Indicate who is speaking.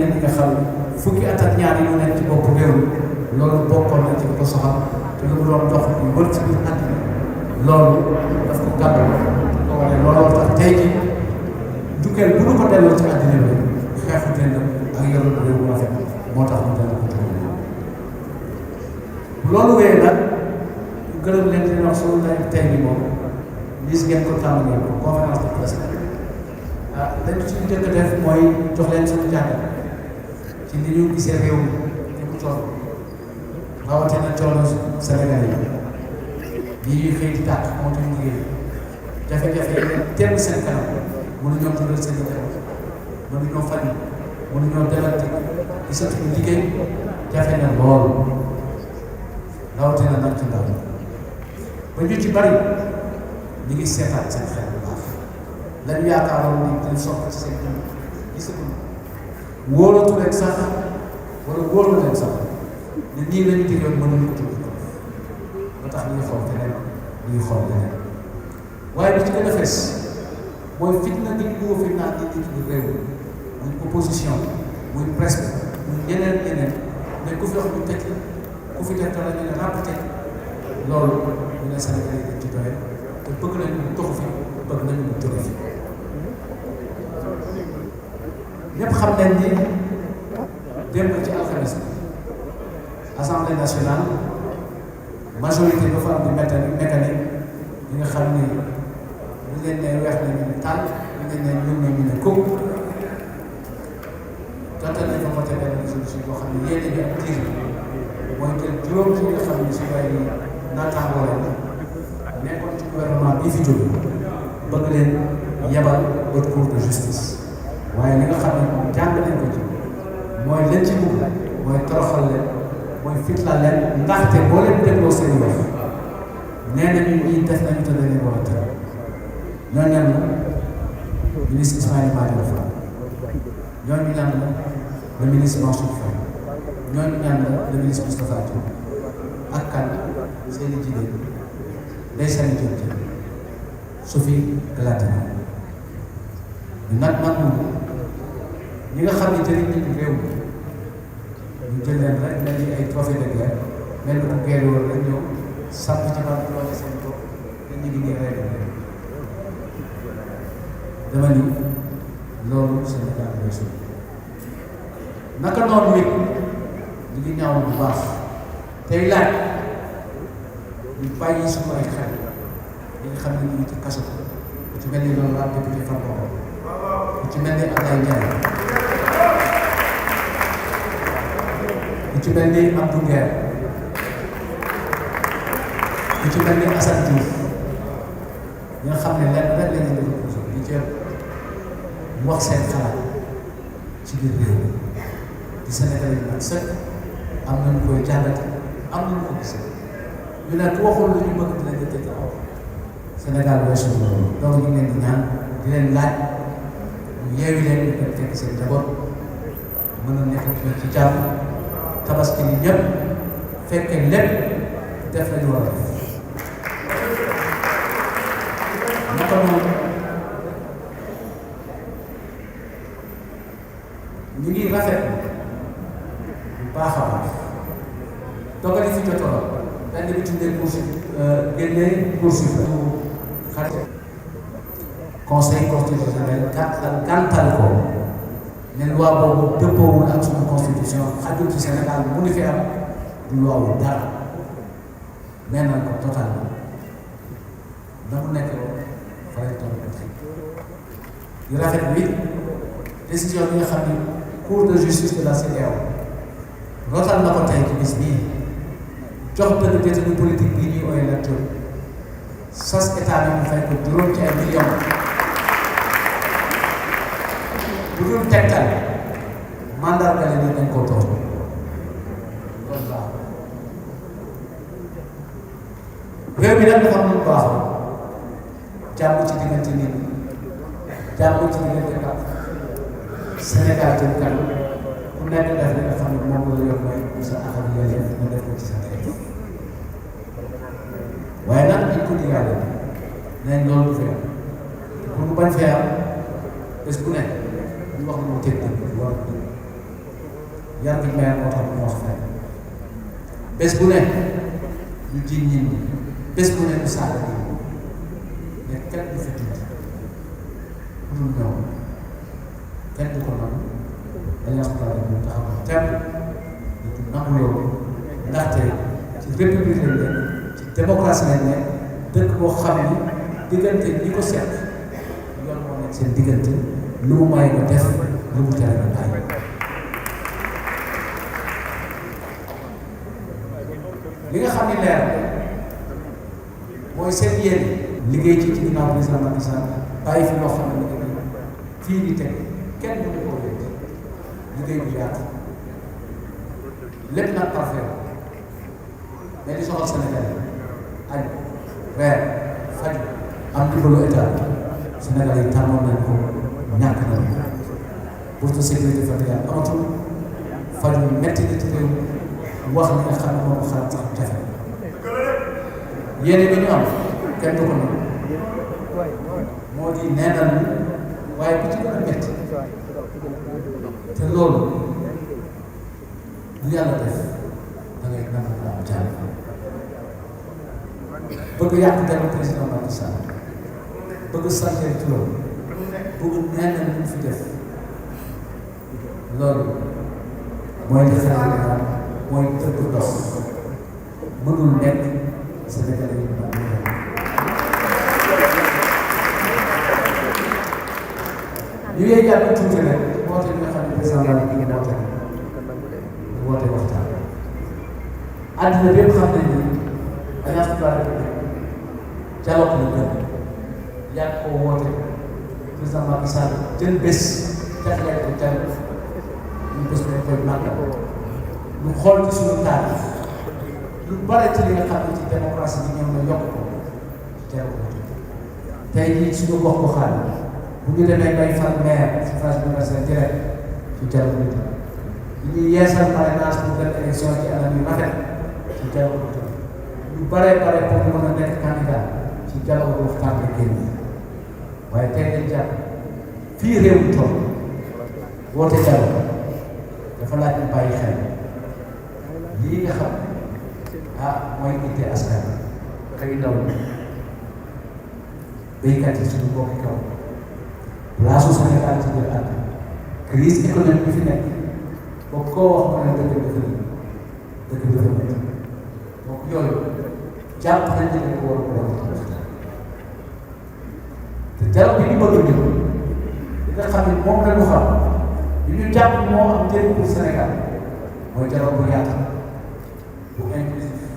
Speaker 1: ñi nga xam fukki at ak ñaar yi mu nekk ci bopp réew loolu bokkoon na ci ko soxal te lu mu doon dox di wër ci biir àddina loolu daf ko gàddu ko wane looloo tax tey ji jukkeel bu nu ko delloo ci àddina bi xeexu leen ak yoru réew bu rafet moo tax ñu delloo ko ci loolu wéyee nag gërëm leen di wax suñu ndaje tey bi moom gis ngeen ko tàmbalee ko conférence de presse dañ ci njëkk a def mooy jox leen suñu jàngat ci li ñu gisee réew mi ni mu toll rawatina coono Sénégal yi ñuy xëy di tàkk moo tax liggéey jafe-jafe yi temm seen kanam mënuñoo tuddal seen i jafe mënuñoo faj mënuñoo delante gisatuñu liggéey jafe na lool rawatina nag ci ndaw ba ñu ci bari ñu ngi seetaat seen xel bu baax lañu yaakaaroon ni dañ soxla ci seen dund gisatuñu wóolatu leen sax wala wóolu leen sax ne nii lañu diggoon mënuñu ko tudd ba tax ñu ngi xool keneen ñu ngi xool leneen waaye bi ci gën a fees mooy fitna bi ñu bëgg fitnaa nit ñi ci réew muy opposition muy presse muy ñeneen mais ku fi wax ñu tëj ku fi def dara ñu ne ràpp tëj loolu ñu ne Sénégal yi dañ ci doye te bëgg nañu mu toxu fi bëgg nañu mu jóge fi ñëpp xam nañ ni démb ci alxames Assemblée nationale majorité ba fa am di mécanique yi nga xam ni bu leen nee weex na ñu ne tàll bu leen nee ñun ñu ne kóob jotal nañ fa voté benn résolution boo xam ne yéen a ngi am tiir mooy que juróom ci nga xam ne si ay naataangoo la nekkoon ci gouvernement bii fi jóge bëgg leen yebal haute cour de justice waaye li nga xam ne moom jàng nañ ko ci mooy leen ci bugg mooy toroxal leen mooy fitlal leen ndaxte boo leen dégloo seen wax nee nañu ñii def nañu te leen war a tëral ñooñu ñan la ministre Ismaïla Madior Fall ñooñu ñan la le ministre Mansour Faye ñooñu ñan la le ministre Moustapha Diop ak kan seeni jigéen day seen Diop Sophie Gladima ñu nag man moom ñi nga xam ne jëriñ nañu réew mi ñu jël leen rek mel ni ay trophée de guerre mel ni ku guerre woon rek ñëw sàpp ci ban loole seen bopp te ñu ngi nii rey dama ni loolu Sénégal lay suñu naka noonu nit ñu ngi ñaaw bu baax tey laaj ñu bàyyi suñu ay xel ñi nga xam ne ñu ngi ci kaso bu ci mel ni loolu laa député Farba bu ci mel ni Abdoulaye Ndiaye bu ci mel ni Abdou Nguer bu ci mel ni Assane Diouf ñi nga xam ne lenn rek la ñu def di ceeb mu wax seen xalaat ci biir réew mi di Sénégal yi nag sëkk am nañu koy jàngate am nañu ko gis ñu ne ku waxul lu ñu bëgg dinañ la tëj Sénégal weesu loolu donc ñu ngi leen di ñaan di leen laaj ñu yeewi leen ñu dem fekk seen njaboot mën a nekk ci jàmm tabaski ni ñëpp fekkee lépp def lañu war a def naka noonu ñu ngi rafet bu baax a baax dogal yi fi jotoon benn bi tuddee génnee poursuite xarit conseil constitutionnel gàntal ko ne loi boobu dëppoowul ak suñu constitution xajul ci Sénégal mu ngi fi am du loi wu dara nee na ko totalement na mu nekk fa lay toll yu rafet bi décision bi nga xam ni cour de justice de la CEDEAO rotal na ko tey ci bis bii jox dëgg détenu politique bii ñuy ooyee la tur sas état bi mu fay ko juróom ci ay millions bu dul tegtal mandarga la ñu dañ koo toog loolu baax réew mi nag dafa am lu baaxoon jàmm ci diggante nit jàmm ci diggante ak Sénégal jëm kanam ku nekk def li nga xam ne moom la yor mooy sa axam yelleef nga def ko ci sa réew waaye nag dañ ko digaale nañ loolu du fi am pour mu bañ fee am bés bu nekk ñu wax lu mu teg dëgg war a dëgg yar gi meer moo tax ñu wax fenn bés bu ne ñu jiñ ñin ñi bés bu ne ñu saaga bi mais kenn du fi tuuti ku dul ñoom kenn du ko nangu alliance pour la République taxaw na temm du nangu loolu ndaxte ci république lañ nekk ci démocratie lañ nekk dëkk boo xam ni diggante ñi ko seq yoon moo nekk seen diggante lu mu may nga def lu mu tere nga bàyyi. li nga xam ni leer mooy seen yéen liggéey ci ginnaaw président Macky Sall bàyyi fi loo xam ne fii di teg kenn mënu ko wéet liggéey bu yaatu lépp nag parfait mais li soxal Sénégal añ reer faj am dimbalu état Sénégal yi tàmmoon nañ ko ñàkk nañ ko bourse de sécurité familiale amatul faju metti na ci réew wax li nga xam ne moom xalaat sax jafe yéene bi ñu am kenn du ko nangu moo di neenal waaye bu ci gën a metti te loolu lu yàlla def da ngay nangu ko am jàll bëgg yàq dara président Macky Sall bëgg santé turam bëgg neenal lu fi def loolu mooy li xel naan mooy tëgg ndox mënul nekk Sénégal yi ñu ngi jàpp tuuti rek woote bi nga xam ne président la ñu woote ñu woote waxtaan àddina bépp xam nañ ni alliance pour la République dialogue la gën yàgg koo woote président Macky Sall jël bés jagleel ko dialogue ñu bés dañ koy màggal lu xool ci suñu taarix lu bare ci li nga xam ne ci démocratie bi ñoom la yokk ko dialogue tey jii suñu gox goxaan bu ñu demee bay fal maire suffrage universel direct ci dialogue bi bu ñuy yeesal parrainage pour dem élection ci anam yu rafet ci dialogue bi lu bare bare pour ñu mën a nekk candidat ci dialogue bi waxtaan la génn waaye tey dañ jàpp fii réew mi toll woote dialogue dafa laaj ñu bàyyi xel lii nga xam mooy itte askan xëy ndaw ñi béykat yi suñu mbokki kaw place su Sénégal ci biir àdduna crise économique bi fi nekk boo koo wax mu ne dëkk bi dëkk bi dafa nekk donc yooyu jàpp nañ ne ko war a ko te dialogue bi ñu bëgg a ñëw li nga xam ne moom la ñu xam li ñu jàpp moo am njëriñ pour Sénégal mooy dialogue bu yaatu bu inclusif